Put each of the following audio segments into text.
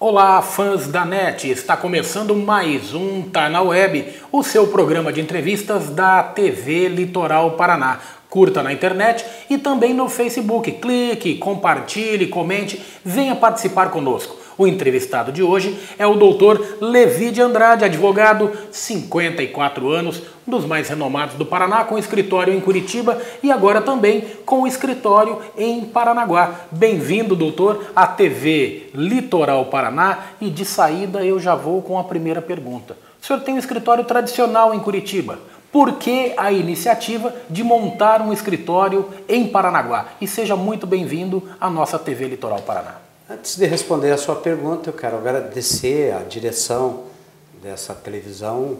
Olá, fãs da NET! Está começando mais um Tá na Web, o seu programa de entrevistas da TV Litoral Paraná. Curta na internet e também no Facebook. Clique, compartilhe, comente, venha participar conosco. O entrevistado de hoje é o Dr. Levi de Andrade, advogado, 54 anos, um dos mais renomados do Paraná, com escritório em Curitiba e agora também com escritório em Paranaguá. Bem-vindo, doutor, à TV Litoral Paraná, e de saída eu já vou com a primeira pergunta. O senhor tem um escritório tradicional em Curitiba. Por que a iniciativa de montar um escritório em Paranaguá? E seja muito bem-vindo à nossa TV Litoral Paraná. Antes de responder a sua pergunta, eu quero agradecer a direção dessa televisão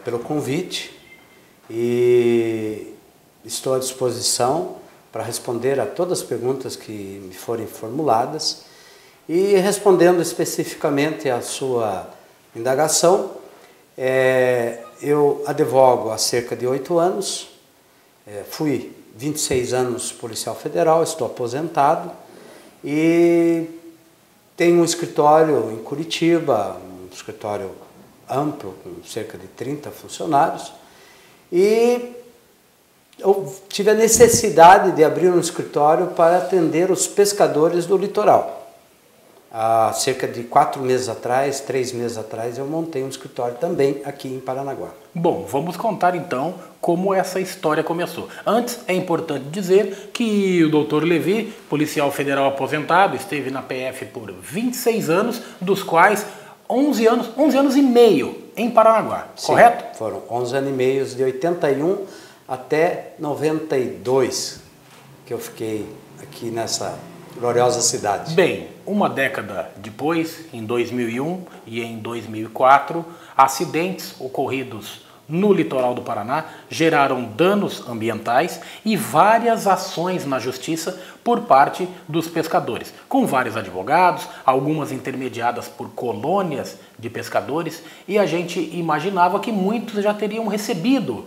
pelo convite e estou à disposição para responder a todas as perguntas que me forem formuladas. E respondendo especificamente à sua indagação, eu advogo há cerca de 8 anos, fui 26 anos policial federal, estou aposentado e tenho um escritório em Curitiba, um escritório amplo, com cerca de 30 funcionários, e eu tive a necessidade de abrir um escritório para atender os pescadores do litoral. Há cerca de 4 meses atrás, 3 meses atrás, eu montei um escritório também aqui em Paranaguá. Bom, vamos contar então como essa história começou. Antes, é importante dizer que o Dr. Levi, policial federal aposentado, esteve na PF por 26 anos, dos quais 11 anos e meio em Paranaguá, Sim, correto? Foram 11 anos e meio, de 81 até 92, que eu fiquei aqui nessa gloriosa cidade. Bem, uma década depois, em 2001 e em 2004, acidentes ocorridos no litoral do Paraná geraram danos ambientais e várias ações na justiça por parte dos pescadores, com vários advogados, algumas intermediadas por colônias de pescadores, e a gente imaginava que muitos já teriam recebido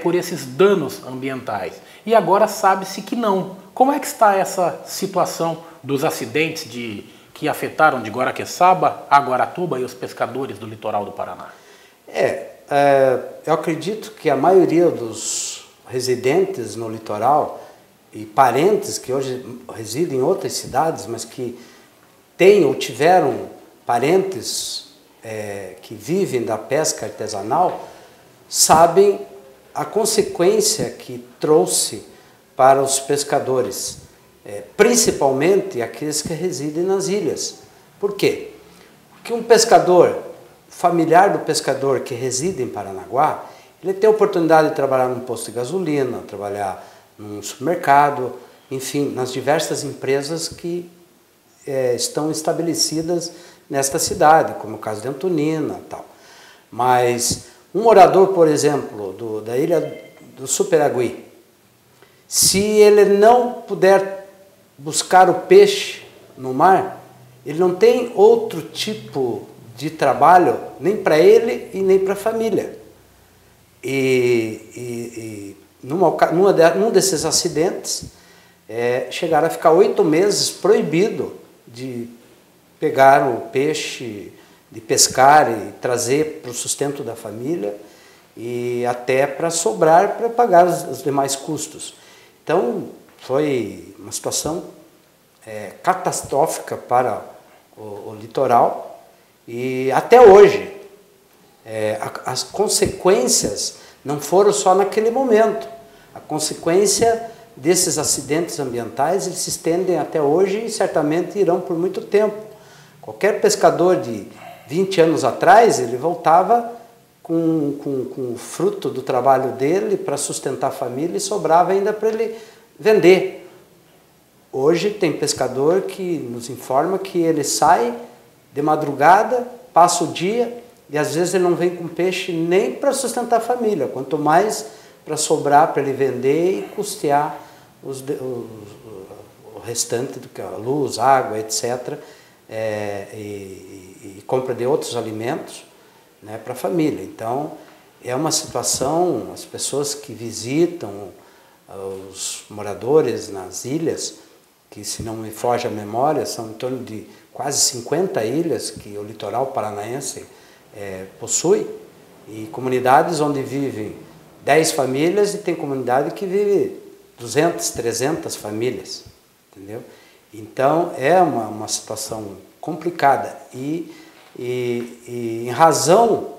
por esses danos ambientais. E agora sabe-se que não. Como é que está essa situação dos acidentes que afetaram de Guaraqueçaba a Guaratuba e os pescadores do litoral do Paraná? Eu acredito que a maioria dos residentes no litoral e parentes que hoje residem em outras cidades, mas que têm ou tiveram parentes que vivem da pesca artesanal, sabem a consequência que trouxe para os pescadores, principalmente aqueles que residem nas ilhas. Por quê? Porque um pescador, familiar do pescador que reside em Paranaguá, ele tem a oportunidade de trabalhar num posto de gasolina, trabalhar num supermercado, enfim, nas diversas empresas que estão estabelecidas nesta cidade, como o caso de Antonina e tal. Mas um morador, por exemplo, da ilha do Superagui, se ele não puder buscar o peixe no mar, ele não tem outro tipo de trabalho, nem para ele e nem para a família. Num desses acidentes, chegaram a ficar 8 meses proibido de pegar o peixe, de pescar e trazer para o sustento da família e até para sobrar para pagar os demais custos. Então, foi uma situação catastrófica para o litoral e até hoje as consequências não foram só naquele momento. A consequência desses acidentes ambientais eles se estendem até hoje e certamente irão por muito tempo. Qualquer pescador de 20 anos atrás, ele voltava com o fruto do trabalho dele para sustentar a família e sobrava ainda para ele vender. Hoje tem pescador que nos informa que ele sai de madrugada, passa o dia e às vezes ele não vem com peixe nem para sustentar a família, quanto mais para sobrar para ele vender e custear o restante do que a luz, água, etc. E compra de outros alimentos, né, para a família. Então, é uma situação, as pessoas que visitam os moradores nas ilhas, que, se não me foge a memória, são em torno de quase 50 ilhas que o litoral paranaense possui, e comunidades onde vivem 10 famílias e tem comunidade que vive 200, 300 famílias, entendeu? Então é uma situação complicada e em razão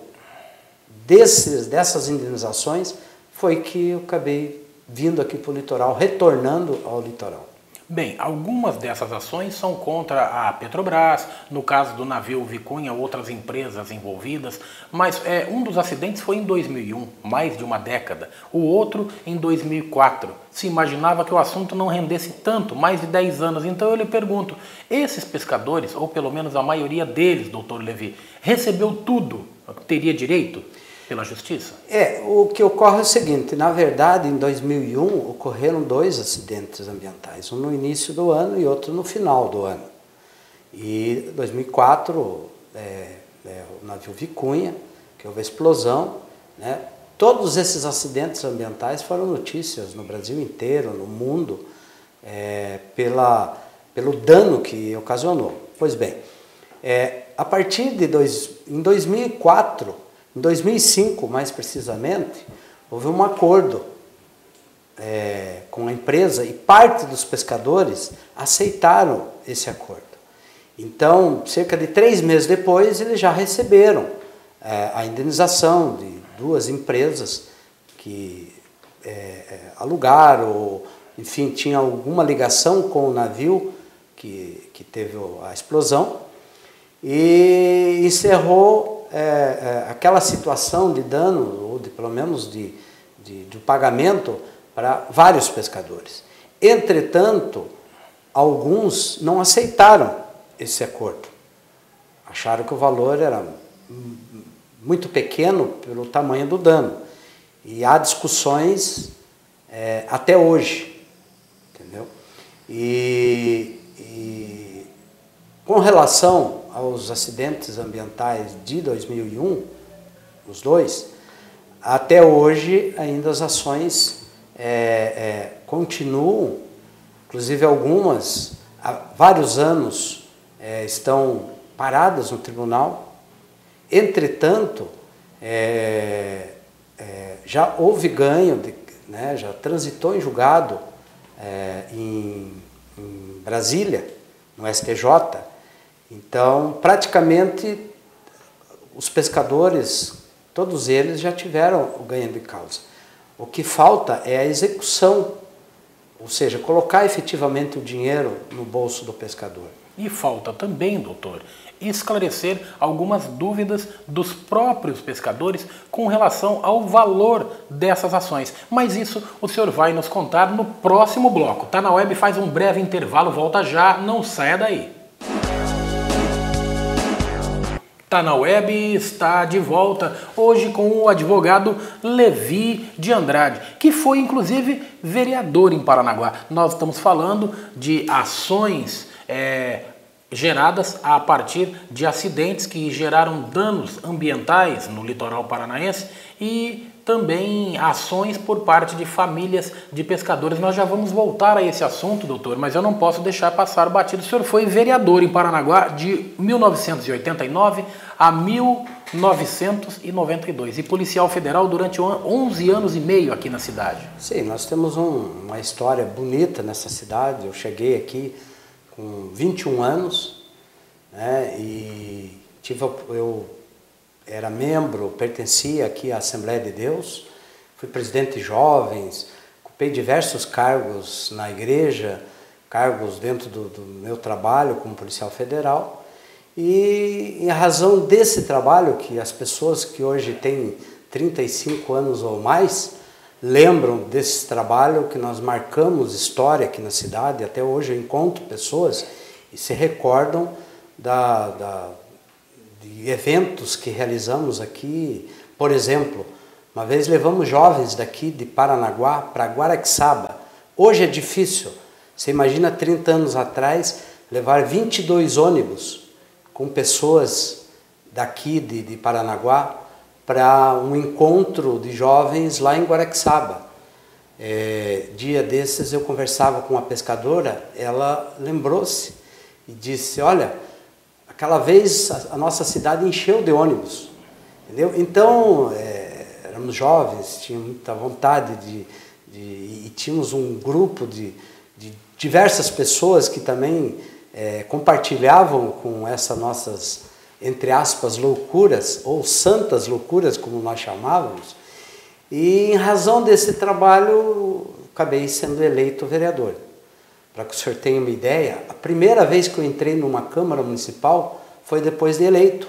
dessas indenizações foi que eu acabei vindo aqui para o litoral, retornando ao litoral. Bem, algumas dessas ações são contra a Petrobras, no caso do navio Vicunha, outras empresas envolvidas, mas um dos acidentes foi em 2001, mais de uma década, o outro em 2004. Se imaginava que o assunto não rendesse tanto, mais de 10 anos. Então eu lhe pergunto, esses pescadores, ou pelo menos a maioria deles, doutor Levi, recebeu tudo, teria direito pela justiça? O que ocorre é o seguinte, na verdade, em 2001 ocorreram 2 acidentes ambientais, um no início do ano e outro no final do ano. E em 2004, o navio Vicunha, que houve a explosão, né? Todos esses acidentes ambientais foram notícias no Brasil inteiro, no mundo, pelo dano que ocasionou. Pois bem, a partir de em 2004, em 2005, mais precisamente, houve um acordo com a empresa e parte dos pescadores aceitaram esse acordo. Então, cerca de 3 meses depois, eles já receberam a indenização de 2 empresas que alugaram, ou, enfim, tinha alguma ligação com o navio que teve a explosão, e encerrou aquela situação de dano, ou pelo menos de pagamento para vários pescadores. Entretanto, alguns não aceitaram esse acordo. Acharam que o valor era muito pequeno pelo tamanho do dano. E há discussões até hoje, entendeu? E com relação aos acidentes ambientais de 2001, os 2, até hoje ainda as ações continuam, inclusive algumas há vários anos estão paradas no tribunal. Entretanto, já houve ganho, né, já transitou em julgado em Brasília, no STJ. Então, praticamente, os pescadores, todos eles já tiveram o ganho de causa. O que falta é a execução, ou seja, colocar efetivamente o dinheiro no bolso do pescador. E falta também, doutor, esclarecer algumas dúvidas dos próprios pescadores com relação ao valor dessas ações. Mas isso o senhor vai nos contar no próximo bloco. Tá na Web, faz um breve intervalo, volta já, não saia daí. Tá na Web está de volta hoje com o advogado Levi de Andrade, que foi inclusive vereador em Paranaguá. Nós estamos falando de ações geradas a partir de acidentes que geraram danos ambientais no litoral paranaense e também ações por parte de famílias de pescadores. Nós já vamos voltar a esse assunto, doutor, mas eu não posso deixar passar batido. O senhor foi vereador em Paranaguá de 1989 a 1992 e policial federal durante 11 anos e meio aqui na cidade. Sim, nós temos uma história bonita nessa cidade. Eu cheguei aqui com 21 anos, né, e eu era membro, pertencia aqui à Assembleia de Deus, fui presidente de jovens, ocupei diversos cargos na igreja, cargos dentro do meu trabalho como policial federal, e em razão desse trabalho, que as pessoas que hoje têm 35 anos ou mais lembram desse trabalho, que nós marcamos história aqui na cidade. Até hoje eu encontro pessoas e se recordam de eventos que realizamos aqui. Por exemplo, uma vez levamos jovens daqui de Paranaguá para Guaraqueçaba. Hoje é difícil. Você imagina 30 anos atrás levar 22 ônibus com pessoas daqui de Paranaguá para um encontro de jovens lá em Guaraqueçaba. Dia desses eu conversava com uma pescadora, ela lembrou-se e disse, olha, aquela vez a nossa cidade encheu de ônibus, entendeu? Então, éramos jovens, tínhamos muita vontade e tínhamos um grupo de diversas pessoas que também compartilhavam com essas nossas, entre aspas, loucuras, ou santas loucuras, como nós chamávamos. E em razão desse trabalho, acabei sendo eleito vereador. Para que o senhor tenha uma ideia, a primeira vez que eu entrei numa Câmara Municipal foi depois de eleito.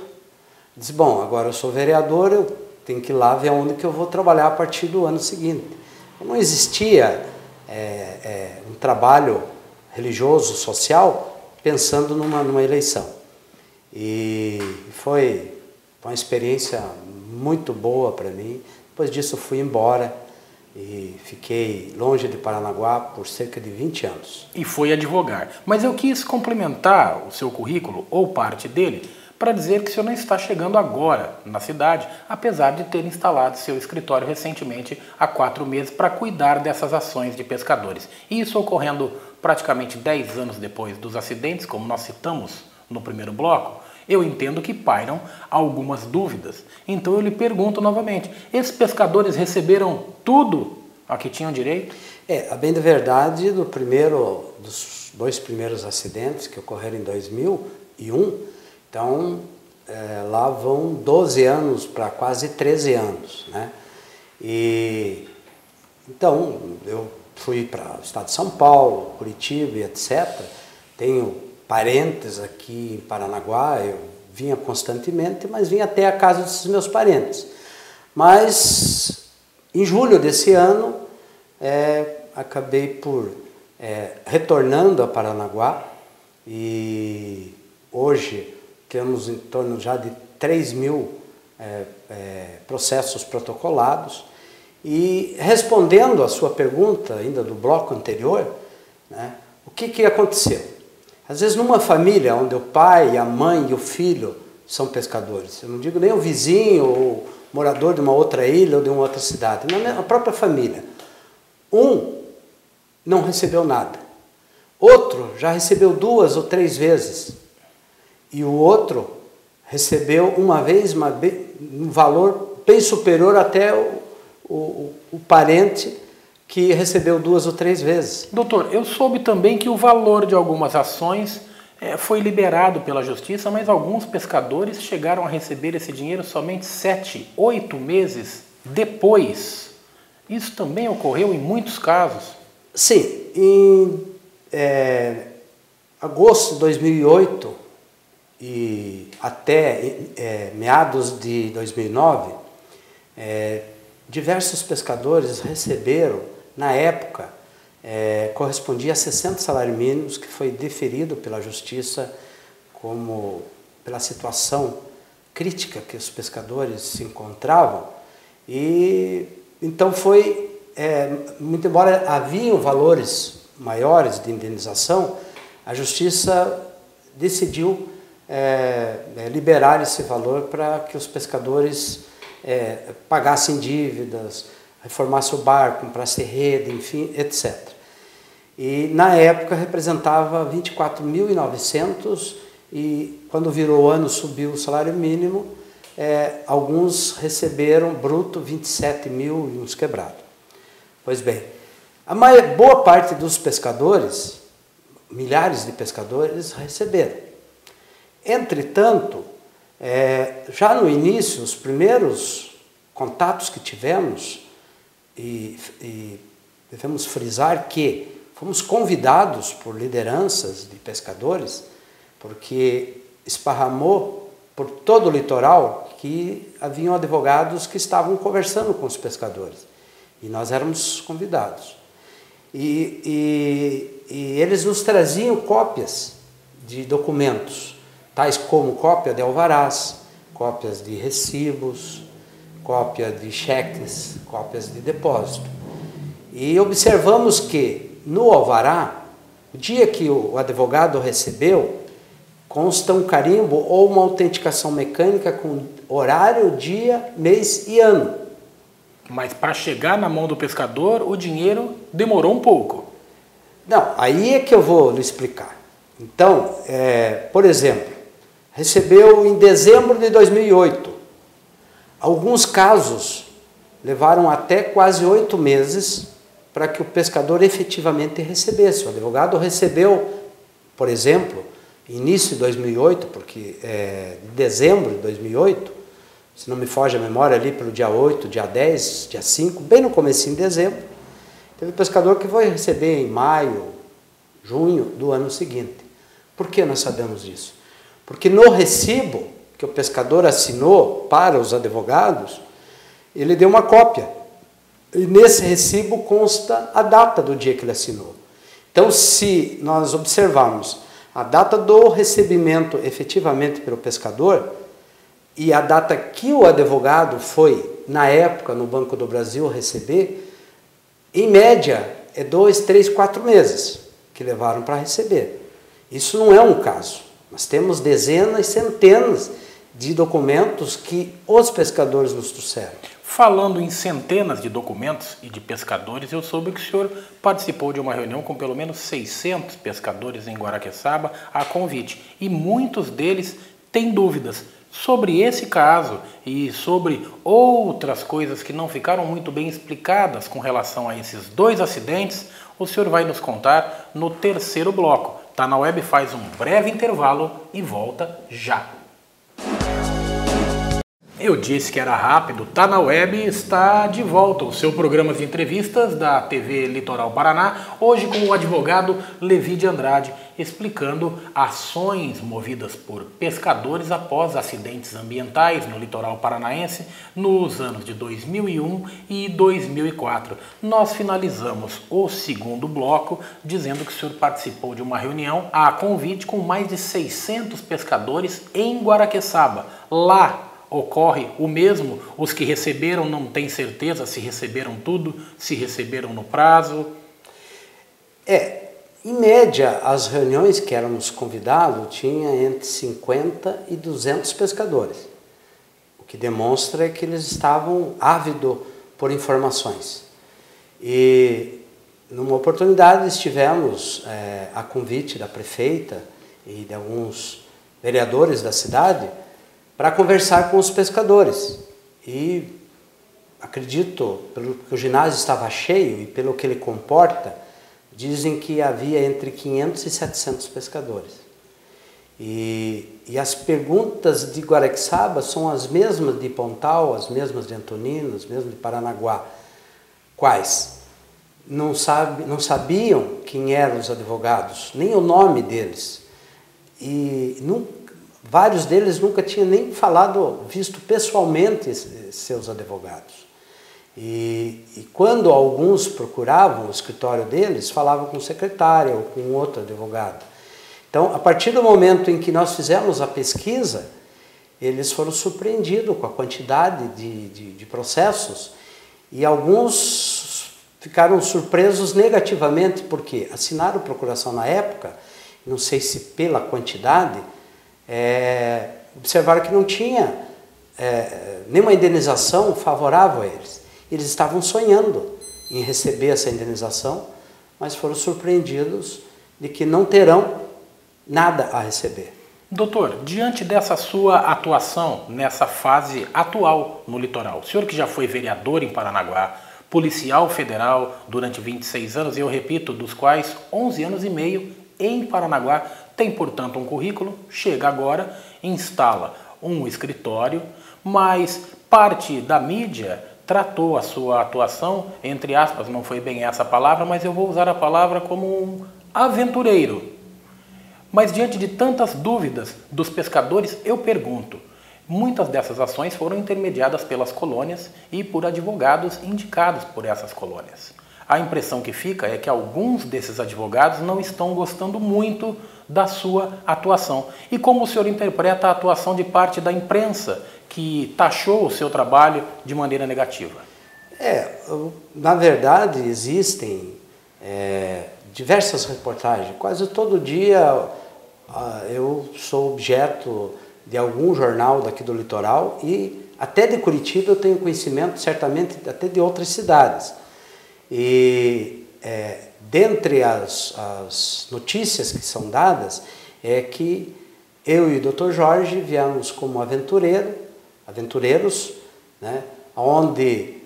Disse, bom, agora eu sou vereador, eu tenho que ir lá ver onde que eu vou trabalhar a partir do ano seguinte. Não existia um trabalho religioso, social, pensando numa eleição. E foi uma experiência muito boa para mim. Depois disso fui embora e fiquei longe de Paranaguá por cerca de 20 anos. E foi advogar. Mas eu quis complementar o seu currículo, ou parte dele, para dizer que o senhor não está chegando agora na cidade, apesar de ter instalado seu escritório recentemente há 4 meses para cuidar dessas ações de pescadores. E isso ocorrendo praticamente 10 anos depois dos acidentes, como nós citamos no primeiro bloco, eu entendo que pairam algumas dúvidas. Então eu lhe pergunto novamente, esses pescadores receberam tudo a que tinham direito? A bem da verdade, dos 2 primeiros acidentes que ocorreram em 2001, então lá vão 12 anos para quase 13 anos, né? Então eu fui para o estado de São Paulo, Curitiba e etc. Tenho parentes aqui em Paranaguá, eu vinha constantemente, mas vinha até a casa desses meus parentes. Mas em julho desse ano, acabei por retornando a Paranaguá e hoje temos em torno já de 3.000 processos protocolados. E respondendo a sua pergunta ainda do bloco anterior, né, o que aconteceu? Às vezes numa família onde o pai, a mãe e o filho são pescadores, eu não digo nem o vizinho ou morador de uma outra ilha ou de uma outra cidade, na própria família, um não recebeu nada, outro já recebeu 2 ou 3 vezes e o outro recebeu uma vez um valor bem superior até o parente que recebeu 2 ou 3 vezes. Doutor, eu soube também que o valor de algumas ações foi liberado pela Justiça, mas alguns pescadores chegaram a receber esse dinheiro somente 7, 8 meses depois. Isso também ocorreu em muitos casos? Sim. Em agosto de 2008 e até meados de 2009, diversos pescadores receberam, na época, correspondia a 60 salários mínimos que foi deferido pela Justiça pela situação crítica que os pescadores se encontravam. E então muito embora haviam valores maiores de indenização, a Justiça decidiu liberar esse valor para que os pescadores pagassem dívidas, reformassem o barco, comprassem rede, enfim, etc. E na época representava 24.900 e quando virou o ano subiu o salário mínimo, alguns receberam bruto 27 mil e uns quebrados. Pois bem, boa parte dos pescadores, milhares de pescadores, receberam. Entretanto, já no início, os primeiros contatos que tivemos, e devemos frisar que fomos convidados por lideranças de pescadores, porque esparramou por todo o litoral que haviam advogados que estavam conversando com os pescadores, e nós éramos convidados. E eles nos traziam cópias de documentos, tais como cópia de alvarás, cópias de recibos, cópia de cheques, cópias de depósito. E observamos que no alvará, o dia que o advogado recebeu, consta um carimbo ou uma autenticação mecânica com horário, dia, mês e ano. Mas para chegar na mão do pescador, o dinheiro demorou um pouco. Não, aí é que eu vou lhe explicar. Então, por exemplo, recebeu em dezembro de 2008. Alguns casos levaram até quase 8 meses para que o pescador efetivamente recebesse. O advogado recebeu, por exemplo, início de 2008, porque de dezembro de 2008, se não me foge a memória, ali pelo dia 8, dia 10, dia 5, bem no comecinho de dezembro, teve pescador que vai receber em maio, junho do ano seguinte. Por que nós sabemos disso? Porque no recibo que o pescador assinou para os advogados, ele deu uma cópia. E nesse recibo consta a data do dia que ele assinou. Então, se nós observarmos a data do recebimento efetivamente pelo pescador e a data que o advogado foi, na época, no Banco do Brasil receber, em média, é 2, 3, 4 meses que levaram para receber. Isso não é um caso. Nós temos dezenas, centenas de documentos que os pescadores nos trouxeram. Falando em centenas de documentos e de pescadores, eu soube que o senhor participou de uma reunião com pelo menos 600 pescadores em Guaraqueçaba a convite. E muitos deles têm dúvidas sobre esse caso e sobre outras coisas que não ficaram muito bem explicadas com relação a esses 2 acidentes. O senhor vai nos contar no terceiro bloco. Tá na Web faz um breve intervalo e volta já. Eu disse que era rápido, Tá na Web está de volta, o seu programa de entrevistas da TV Litoral Paraná, hoje com o advogado Levi de Andrade, explicando ações movidas por pescadores após acidentes ambientais no litoral paranaense nos anos de 2001 e 2004. Nós finalizamos o segundo bloco dizendo que o senhor participou de uma reunião a convite com mais de 600 pescadores em Guaraqueçaba. Lá ocorre o mesmo? Os que receberam não têm certeza se receberam tudo, se receberam no prazo? Em média, as reuniões que éramos convidados tinha entre 50 e 200 pescadores. O que demonstra que eles estavam ávidos por informações. E numa oportunidade estivemos a convite da prefeita e de alguns vereadores da cidade para conversar com os pescadores. E acredito, pelo que o ginásio estava cheio e pelo que ele comporta, dizem que havia entre 500 e 700 pescadores. E as perguntas de Guaraqueçaba são as mesmas de Pontal, as mesmas de Antonino, as mesmas de Paranaguá. Quais? Não sabiam quem eram os advogados, nem o nome deles. E vários deles nunca tinham nem visto pessoalmente seus advogados. E quando alguns procuravam o escritório deles, falavam com o secretário ou com outro advogado. Então, a partir do momento em que nós fizemos a pesquisa, eles foram surpreendidos com a quantidade de processos e alguns ficaram surpresos negativamente, porque assinaram procuração na época, não sei se pela quantidade, observaram que não tinha nenhuma indenização favorável a eles. Eles estavam sonhando em receber essa indenização, mas foram surpreendidos de que não terão nada a receber. Doutor, diante dessa sua atuação nessa fase atual no litoral, o senhor que já foi vereador em Paranaguá, policial federal durante 26 anos, e eu repito, dos quais 11 anos e meio em Paranaguá, tem, portanto, um currículo, chega agora, instala um escritório, mas parte da mídia tratou a sua atuação, entre aspas, não foi bem essa palavra, mas eu vou usar a palavra como um aventureiro. Mas diante de tantas dúvidas dos pescadores, eu pergunto, muitas dessas ações foram intermediadas pelas colônias e por advogados indicados por essas colônias. A impressão que fica é que alguns desses advogados não estão gostando muito da sua atuação. E como o senhor interpreta a atuação de parte da imprensa, que taxou o seu trabalho de maneira negativa? Na verdade, existem diversas reportagens. Quase todo dia eu sou objeto de algum jornal daqui do litoral e até de Curitiba eu tenho conhecimento, certamente até de outras cidades. E dentre as notícias que são dadas é que eu e o Dr. Jorge viemos como aventureiros, né, onde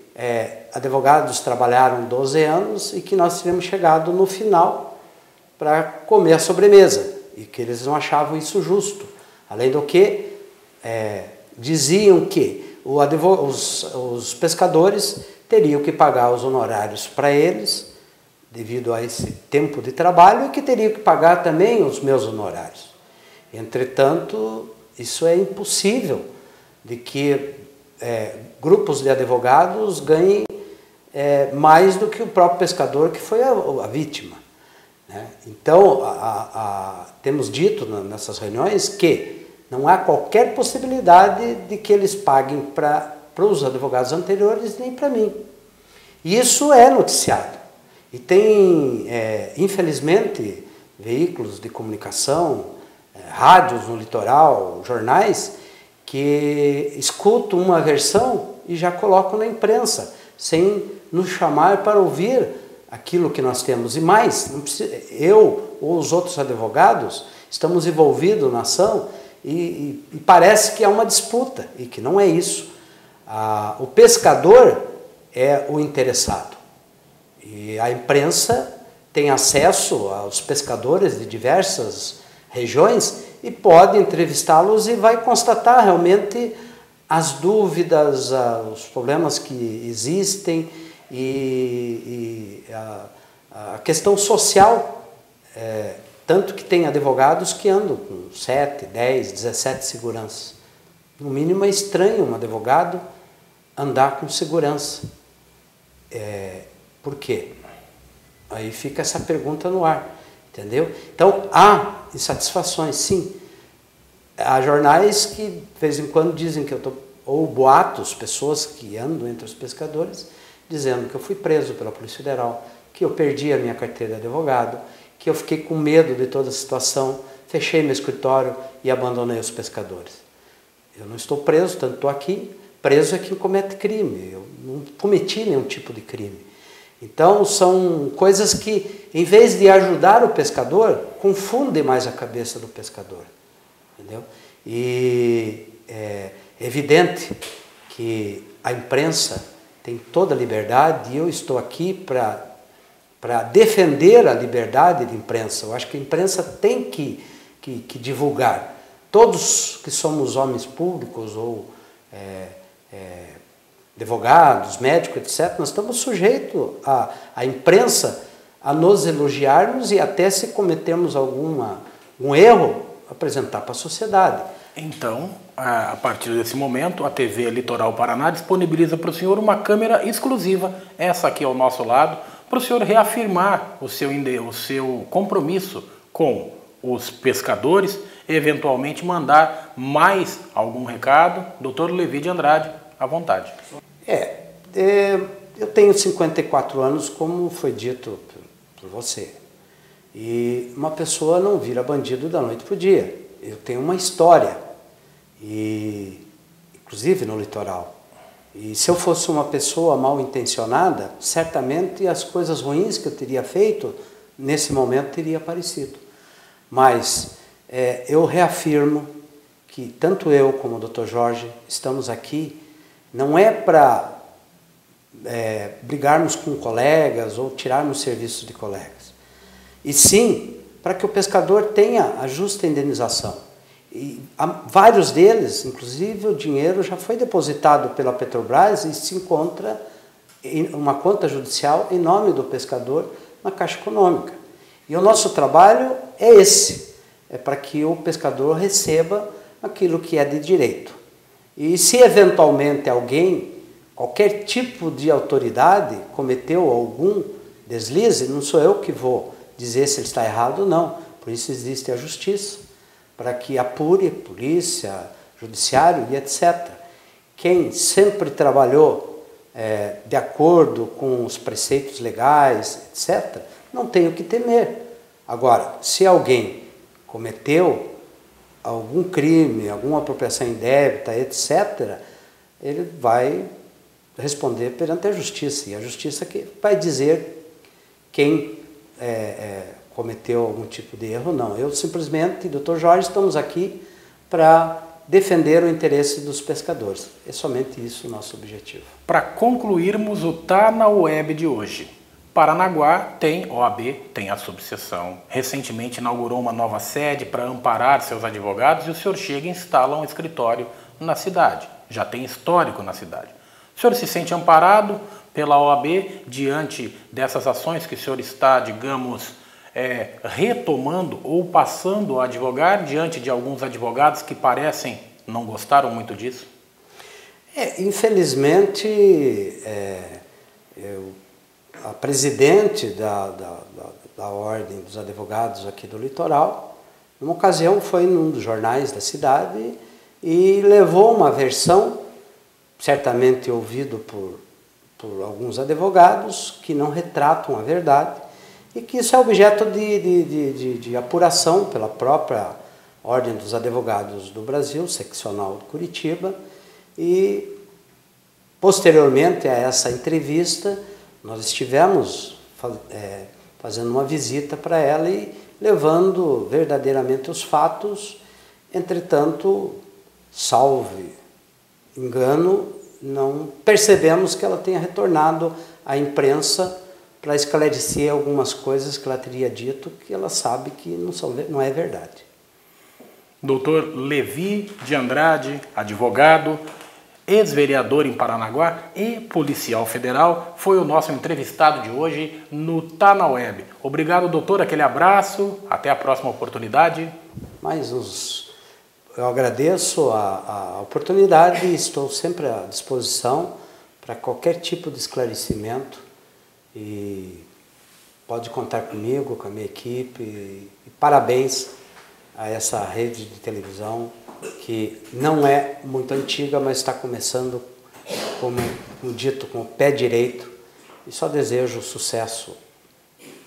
advogados trabalharam 12 anos e que nós tivemos chegado no final para comer a sobremesa e que eles não achavam isso justo. Além do que, diziam que os pescadores teriam que pagar os honorários para eles devido a esse tempo de trabalho e que teriam que pagar também os meus honorários. Entretanto, isso é impossível de que grupos de advogados ganhem mais do que o próprio pescador que foi a vítima, né? Então, temos dito nessas reuniões que não há qualquer possibilidade de que eles paguem para os advogados anteriores nem para mim. E isso é noticiado. E tem, infelizmente, veículos de comunicação, rádios no litoral, jornais, que escutam uma versão e já colocam na imprensa, sem nos chamar para ouvir aquilo que nós temos. E mais, não precisa, eu ou os outros advogados estamos envolvidos na ação e parece que há uma disputa, e que não é isso. O pescador é o interessado. E a imprensa tem acesso aos pescadores de diversas regiões e pode entrevistá-los e vai constatar realmente as dúvidas, os problemas que existem e a questão social. Tanto que tem advogados que andam com 7, 10, 17 seguranças. No mínimo é estranho um advogado andar com segurança. Por quê? Aí fica essa pergunta no ar, entendeu? Então, há insatisfações, sim. Há jornais que, de vez em quando, dizem que eu estou... Ou boatos, pessoas que andam entre os pescadores, dizendo que eu fui preso pela Polícia Federal, que eu perdi a minha carteira de advogado, que eu fiquei com medo de toda a situação, fechei meu escritório e abandonei os pescadores. Eu não estou preso, tanto estou aqui. Preso é quem comete crime. Eu não cometi nenhum tipo de crime. Então, são coisas que, em vez de ajudar o pescador, confundem mais a cabeça do pescador. Entendeu? E é evidente que a imprensa tem toda a liberdade e eu estou aqui para defender a liberdade de imprensa. Eu acho que a imprensa tem que divulgar. Todos que somos homens públicos ou advogados, médicos, etc., nós estamos sujeitos à imprensa a nos elogiarmos e até se cometemos um erro, apresentar para a sociedade. Então, a partir desse momento, a TV Litoral Paraná disponibiliza para o senhor uma câmera exclusiva, essa aqui ao nosso lado, para o senhor reafirmar o seu compromisso com os pescadores, eventualmente mandar mais algum recado. Dr. Levi de Andrade, à vontade. Eu tenho 54 anos, como foi dito por você. E uma pessoa não vira bandido da noite para o dia. Eu tenho uma história, inclusive no litoral. E se eu fosse uma pessoa mal intencionada, certamente as coisas ruins que eu teria feito, nesse momento, teria aparecido. Mas eu reafirmo que tanto eu como o Dr. Jorge estamos aqui, não é para brigarmos com colegas ou tirarmos serviços de colegas, e sim para que o pescador tenha a justa indenização. E vários deles, inclusive, o dinheiro já foi depositado pela Petrobras e se encontra em uma conta judicial em nome do pescador na Caixa Econômica. E o nosso trabalho é esse, para que o pescador receba aquilo que é de direito. E se eventualmente alguém, qualquer tipo de autoridade, cometeu algum deslize, não sou eu que vou dizer se ele está errado ou não. Por isso existe a justiça, para que apure polícia, judiciário e etc. Quem sempre trabalhou de acordo com os preceitos legais, etc., não tem o que temer. Agora, se alguém cometeu algum crime, alguma apropriação indébita, etc., ele vai responder perante a justiça. E a justiça que vai dizer quem cometeu algum tipo de erro ou não. Eu simplesmente, Dr. Jorge, estamos aqui para defender o interesse dos pescadores. É somente isso o nosso objetivo. Para concluirmos o Tá na Web de hoje, Paranaguá tem OAB, tem a subseção. Recentemente inaugurou uma nova sede para amparar seus advogados e o senhor chega e instala um escritório na cidade. Já tem histórico na cidade. O senhor se sente amparado pela OAB diante dessas ações que o senhor está, digamos, retomando ou passando a advogar diante de alguns advogados que parecem não gostaram muito disso? Infelizmente, a presidente da Ordem dos Advogados aqui do Litoral, numa ocasião foi num dos jornais da cidade e levou uma versão, certamente ouvido por alguns advogados, que não retratam a verdade e que isso é objeto de apuração pela própria Ordem dos Advogados do Brasil, seccional de Curitiba, e posteriormente a essa entrevista nós estivemos fazendo uma visita para ela e levando verdadeiramente os fatos. Entretanto, salve engano, não percebemos que ela tenha retornado à imprensa para esclarecer algumas coisas que ela teria dito que ela sabe que não é verdade. Doutor Levi de Andrade, advogado, ex-vereador em Paranaguá e policial federal, foi o nosso entrevistado de hoje no Tá na Web. Obrigado, doutor, aquele abraço, até a próxima oportunidade. Eu agradeço a oportunidade e estou sempre à disposição para qualquer tipo de esclarecimento e pode contar comigo, com a minha equipe e parabéns a essa rede de televisão que não é muito antiga, mas está começando, como dito, com o pé direito e só desejo sucesso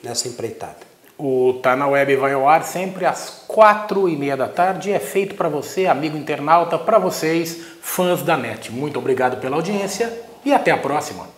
nessa empreitada. O Tá na Web vai ao ar sempre às 4h30 da tarde e é feito para você, amigo internauta, para vocês, fãs da NET. Muito obrigado pela audiência e até a próxima.